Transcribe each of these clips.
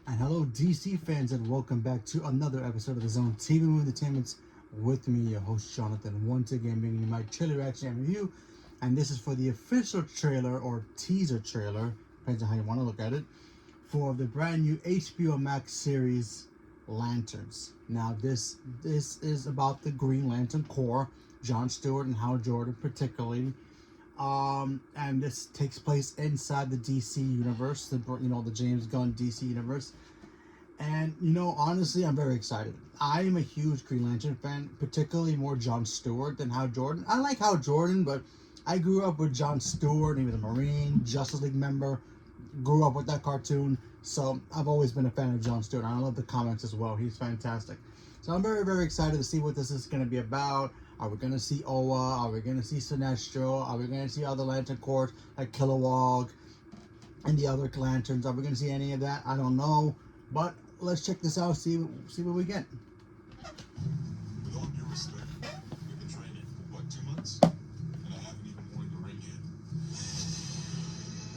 And hello, DC fans, and welcome back to another episode of the Zone TV Movie Entertainment with me, your host Jonathan. Once again, bringing you my trailer reaction and review, and this is for the official trailer or teaser trailer, depends on how you want to look at it, for the brand new HBO Max series Lanterns. Now, this is about the Green Lantern Corps, John Stewart and Hal Jordan, particularly. And this takes place inside the DC universe, the James Gunn DC universe. And honestly, I'm very excited. I am a huge Green Lantern fan, particularly more John Stewart than Hal Jordan. I like Hal Jordan, but I grew up with John Stewart. He was a Marine, Justice League member. Grew up with that cartoon, so I've always been a fan of John Stewart. I love the comics as well. He's fantastic. So I'm very, very excited to see what this is going to be about. Are we going to see Oa? Are we going to see Sinestro? Are we going to see other Lantern Corps like Kilowog and the other Lanterns? Are we going to see any of that? I don't know. But let's check this out, see what we get. With all due respect, we've been training for what, 2 months? And I haven't even worn the ring yet.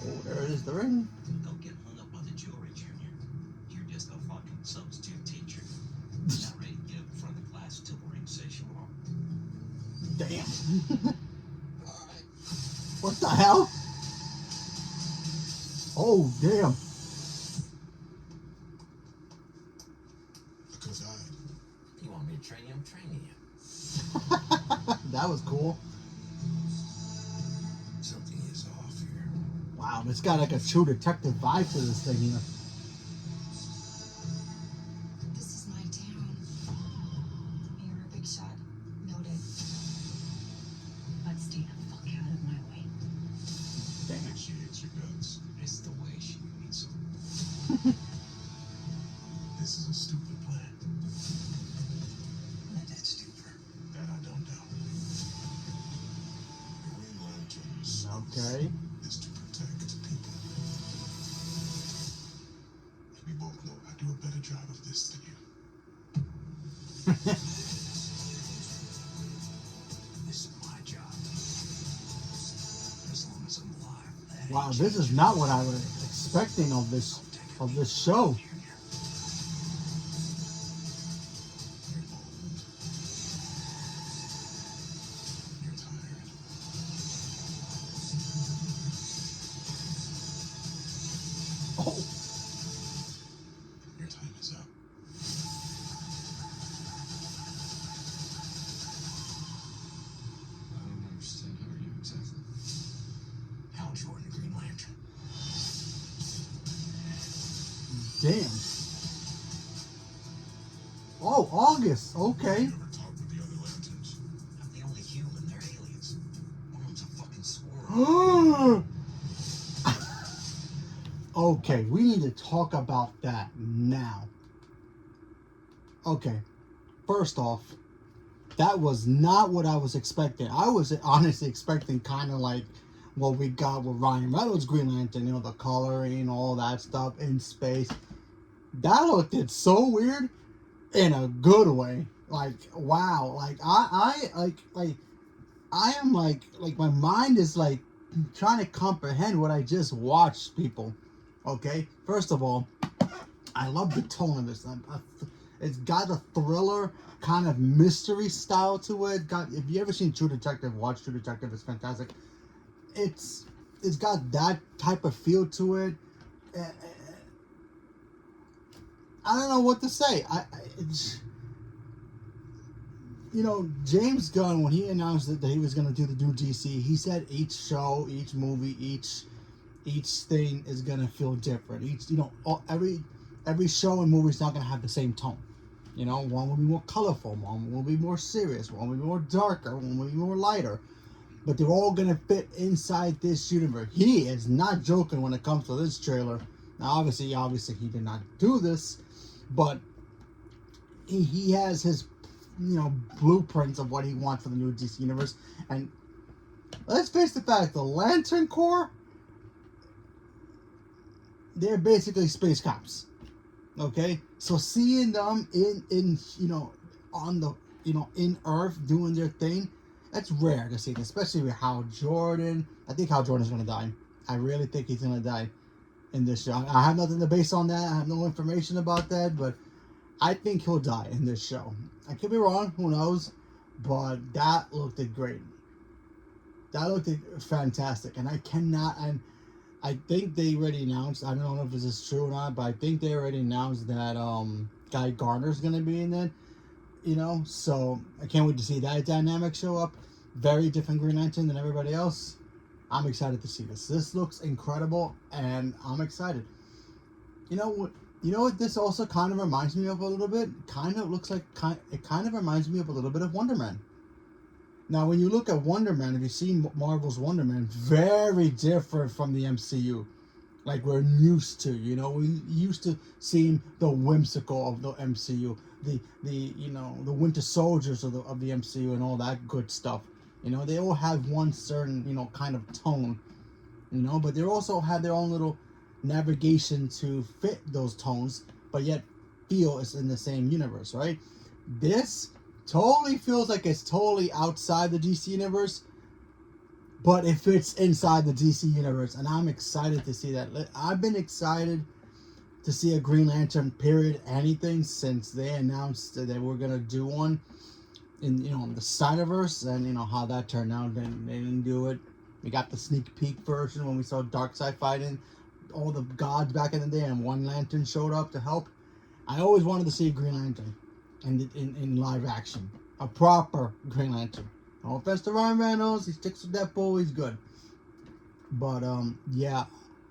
Oh, there is the ring. Don't get hung up on the jewelry, Junior. You're just a fucking substitute teacher. You're not ready to get up in front of the class till the ring says you are. Damn. Alright. What the hell? Oh, damn. Because You want me to train you? I'm training you. That was cool. Something is off here. Wow, it's got like a True Detective vibe to this thing here. This is my town. You're a big shot. Noted. But stay the fuck out of my way. I think she hates your guts. It's the way she needs them. This is a stupid plan. That's stupid. That I don't know. The Green Lantern's Okay. is to protect people. And we both know I do a better job of this than you. This is my job. As long as I'm alive. Wow, this is not what I was expecting of this show. You're old. You're tired. Oh, Your time is up. I don't understand. Who are you exactly? Hal Jordan, Green Lantern. damn. Oh, August. Okay. You ever talk with the other lanterns? I'm the only human. They're aliens. One of them's a fucking squirrel. Okay, we need to talk about that now. Okay, first off, that was not what I was expecting. I was honestly expecting kind of like what we got with Ryan Reynolds' Green Lantern, the coloring, all that stuff in space. That looked so weird in a good way. Like, wow. Like, I am like my mind is like trying to comprehend what I just watched, people. Okay, first of all, I love the tone of this. It's got a thriller kind of mystery style to it. If you ever seen True Detective, watch True Detective. It's fantastic. It's got that type of feel to it. I don't know what to say. It's James Gunn, when he announced that he was going to do the new DC, he said each show, each movie, each thing is gonna feel different. Every show and movie is not gonna have the same tone. One will be more colorful, one will be more serious, one will be more darker, one will be more lighter. But they're all gonna fit inside this universe. He is not joking when it comes to this trailer. Now, obviously, he did not do this, but he has his blueprints of what he wants for the new DC universe. And let's face the fact, the Lantern Corps, they're basically space cops. Okay, so seeing them in Earth doing their thing, that's rare to see, especially with Hal Jordan. I think Hal Jordan's gonna die. I really think he's gonna die. in this show. I have nothing to base on that. I have no information about that, but I think he'll die in this show. I could be wrong. Who knows? But that looked great. That looked fantastic, and I cannot. And I think they already announced. I don't know if this is true or not, but I think they already announced that Guy Gardner's gonna be in it. You know, so I can't wait to see that dynamic show up. Very different Green Lantern than everybody else. I'm excited to see this. This looks incredible, and I'm excited. You know what? You know what? This also kind of reminds me of a little bit. It kind of reminds me of a little bit of Wonder Man. Now, when you look at Wonder Man, if you've seen Marvel's Wonder Man, very different from the MCU. Like we're used to, you know, we used to seeing the whimsical of the MCU, the Winter Soldiers of the MCU and all that good stuff. You know, they all have one certain, you know, kind of tone, you know, but they also have their own little navigation to fit those tones, but yet feel it's in the same universe, right? This totally feels like it's totally outside the DC universe, but it fits inside the DC universe, and I'm excited to see that. I've been excited to see a Green Lantern period anything since they announced that they were gonna do one in the Snyderverse, and you know how that turned out. They didn't do it. We got the sneak peek version when we saw Darkseid fighting all the gods back in the day, and one Lantern showed up to help. I always wanted to see a Green Lantern in live action, a proper Green Lantern. No offense to Ryan Reynolds, he sticks with that bull, he's good. But yeah,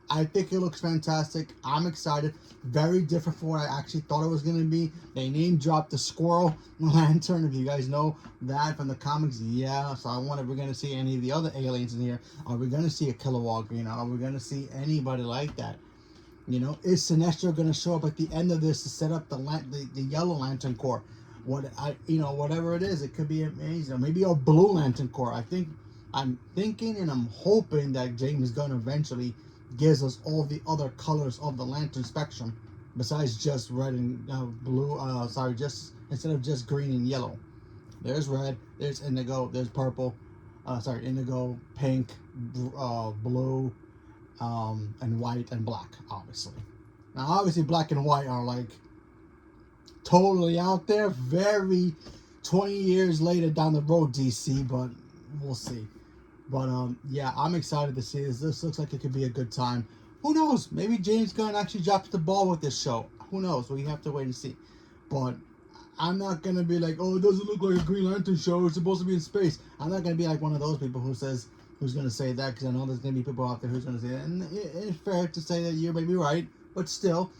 I think it looks fantastic. I'm excited. Very different from what I actually thought it was going to be. They name dropped the Squirrel Lantern, if you guys know that from the comics. Yeah, so I wonder if we're going to see any of the other aliens in here. Are we going to see a Kilowog Green? Are we going to see anybody like that? You know, is Sinestro going to show up at the end of this to set up the Yellow Lantern Corps? Whatever it is, it could be amazing. Maybe a Blue Lantern Corps. I'm thinking and I'm hoping that James Gunn eventually gives us all the other colors of the lantern spectrum besides just red and blue. Just instead of just green and yellow. There's red, there's indigo, there's purple. Indigo, pink, blue, and white and black, obviously. Now, obviously, black and white are like totally out there. Very 20 years later down the road, DC, but we'll see. But yeah, I'm excited to see this. This looks like it could be a good time. Who knows? Maybe James Gunn actually drops the ball with this show. Who knows? We have to wait and see. But I'm not gonna be like, oh, it doesn't look like a Green Lantern show. It's supposed to be in space. I'm not gonna be like one of those people who's gonna say that, because I know there's gonna be people out there who's gonna say that. And it's fair to say that you may be right, but still,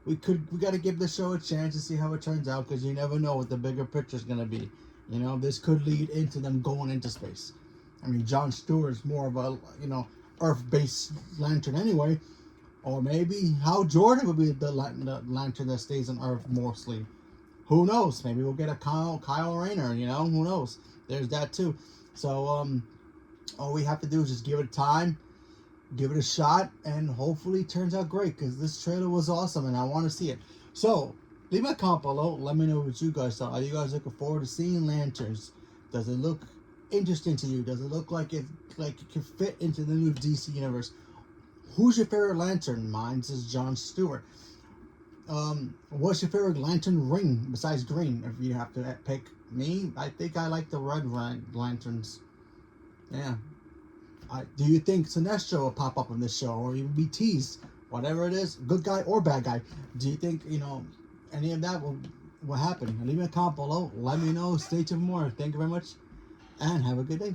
we got to give the show a chance to see how it turns out, because you never know what the bigger picture is gonna be. You know, this could lead into them going into space. I mean, John Stewart's more of a, Earth-based lantern anyway. Or maybe Hal Jordan would be the lantern that stays on Earth mostly. Who knows? Maybe we'll get a Kyle Rayner, Who knows? There's that too. So, all we have to do is just give it time, give it a shot, and hopefully it turns out great, because this trailer was awesome and I want to see it. So, leave a comment below. Let me know what you guys thought. Are you guys looking forward to seeing lanterns? Does it look interesting to you? Does it look like it can fit into the new DC universe? Who's your favorite lantern? Mine is John Stewart. What's your favorite lantern ring besides green? If you have to pick me, I think I like the red lanterns. Yeah. Do you think Sinestro will pop up in this show, or even be teased? Whatever it is, good guy or bad guy. Do you think any of that will happen? Leave me a comment below. Let me know. Stay tuned for more. Thank you very much, and have a good day.